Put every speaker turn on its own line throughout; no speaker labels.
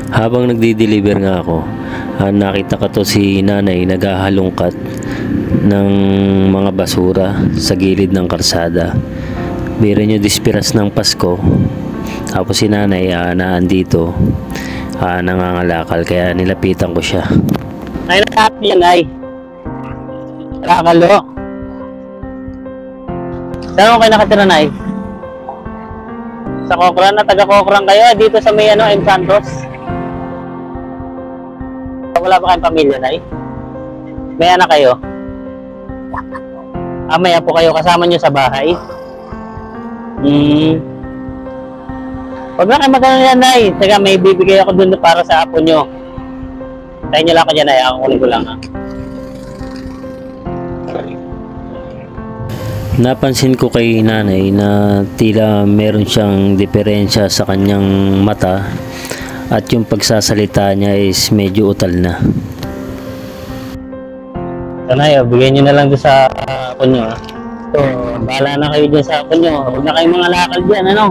Habang nagdi-deliver nga ako, nakita ko to si nanay naghahalongkat ng mga basura sa gilid ng kalsada. Biro nyo, dispiras ng Pasko, tapos si nanay naandito, nangangalakal, kaya nilapitan ko siya.
Ay, lahat yan ay nakakalo. Saan mo kayo nakatira, Nay? Sa Kokran na, taga Kokran kayo dito sa may M. Santos. Wala ba kayong pamilya, Nay? May anak kayo? May apo kayo, kasama nyo sa bahay? Huwag na kayo magkano yan, Nay. Saka may bibigay ako dun para sa apo nyo. Tayo nyo lang ako dyan, Nay. Ako kunin ko lang, ha.
Napansin ko kay nanay na tila meron siyang diferensya sa kanyang mata at yung pagsasalita niya is medyo utal na.
Nanay, bigyan nyo na lang doon sa apo nyo. So, bahala na kayo dyan sa apo nyo. Huwag na kayong mga lakal dyan, ano?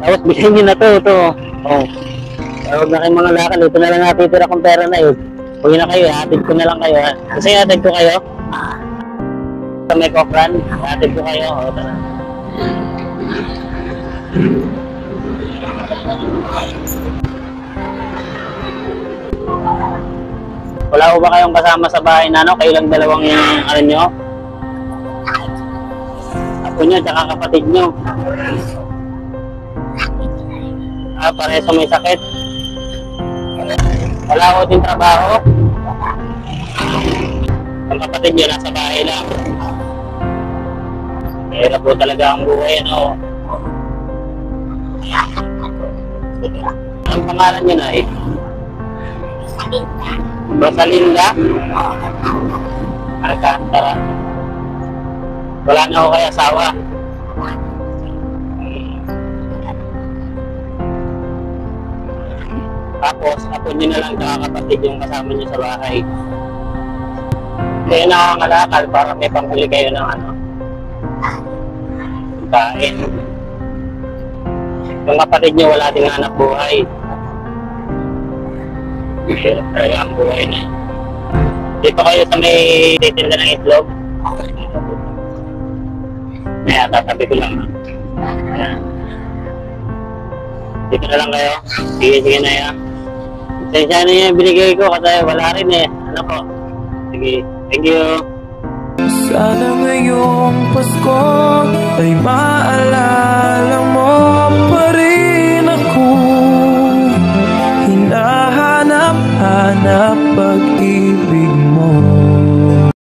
Tapos bigyan nyo na to. Oh. Huwag na kayong mga lakal. Ito na lang natitira kong pera na yun. Huwag na kayo, hatid ko na lang kayo. Kasi hatid ko kayo. Sa may Kokran, hatid ko kayo. O, tara. Wala ko ba kayong kasama sa bahay na ano? Kayo lang dalawang ano nyo? Apo nyo, tsaka kapatid nyo. Parehas may sakit. Wala ko din trabaho. Ang kapatid nyo nasa bahay lang. Mahirap po talaga ang buhay, ano? Ang pangalan nyo na eh? Rosalinda? Alcantara. Wala na ako kay asawa. Tapos, apo nyo na lang tsaka kapatid yung kasama nyo sa bahay. Kaya nakakalakal para may panghuli kayo ng ano, kain. Yung kapatid nyo wala din anak buhay. Hirap talaga ang buhay na. Dito kayo sa may titinda ng itlog. Kaya tatabi ko lang. Ayan. Dito na lang kayo. Sige na yan. Sensya na yung binigay ko kasi wala rin eh. Ano po? Sige. Thank you.
Sana ngayong Pasko ay maalala mo